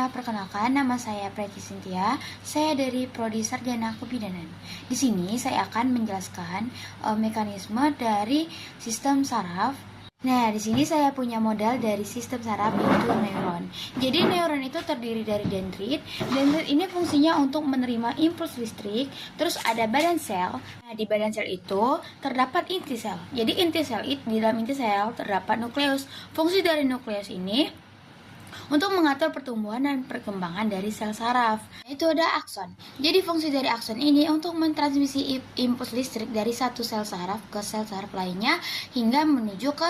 perkenalkan nama saya Preti Cynthia. Saya dari Prodi Sarjana Kebidanan. Di sini saya akan menjelaskan mekanisme dari sistem saraf. Nah, di sini saya punya model dari sistem saraf yaitu neuron. Jadi neuron itu terdiri dari dendrit. Dendrit ini fungsinya untuk menerima impuls listrik. Terus ada badan sel. Nah, di badan sel itu terdapat inti sel. Jadi inti sel di dalam inti sel terdapat nukleus. Fungsi dari nukleus ini untuk mengatur pertumbuhan dan perkembangan dari sel saraf. Itu ada akson. Jadi fungsi dari akson ini untuk mentransmisi impuls listrik dari satu sel saraf ke sel saraf lainnya hingga menuju ke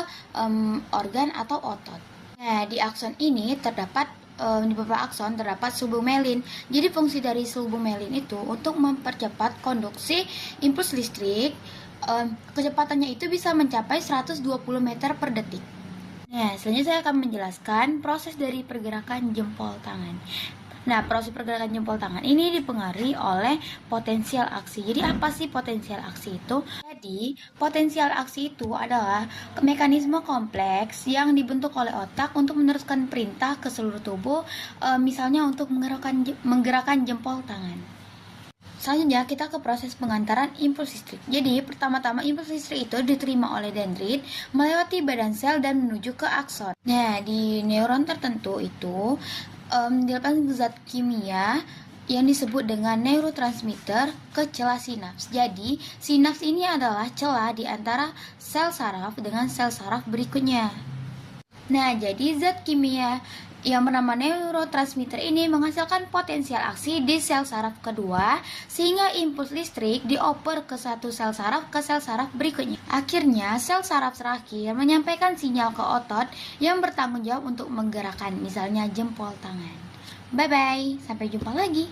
organ atau otot. Nah, di akson ini terdapat di beberapa akson terdapat subumelin. Jadi fungsi dari subumelin itu untuk mempercepat konduksi impuls listrik. Kecepatannya itu bisa mencapai 120 meter per detik. Nah, selanjutnya saya akan menjelaskan proses dari pergerakan jempol tangan. Nah, proses pergerakan jempol tangan ini dipengaruhi oleh potensial aksi. Jadi, apa sih potensial aksi itu? Jadi, potensial aksi itu adalah mekanisme kompleks yang dibentuk oleh otak untuk meneruskan perintah ke seluruh tubuh, misalnya untuk menggerakkan jempol tangan. Selanjutnya kita ke proses pengantaran impuls listrik. Jadi pertama-tama impuls listrik itu diterima oleh dendrit melewati badan sel dan menuju ke akson. Nah, di neuron tertentu itu dilepaskan zat kimia yang disebut dengan neurotransmitter ke celah sinaps. Jadi sinaps ini adalah celah di antara sel saraf dengan sel saraf berikutnya. Nah, jadi zat kimia yang bernama neurotransmitter ini menghasilkan potensial aksi di sel saraf kedua sehingga impuls listrik dioper ke satu sel saraf ke sel saraf berikutnya. Akhirnya sel saraf terakhir menyampaikan sinyal ke otot yang bertanggung jawab untuk menggerakkan misalnya jempol tangan. Bye bye, sampai jumpa lagi.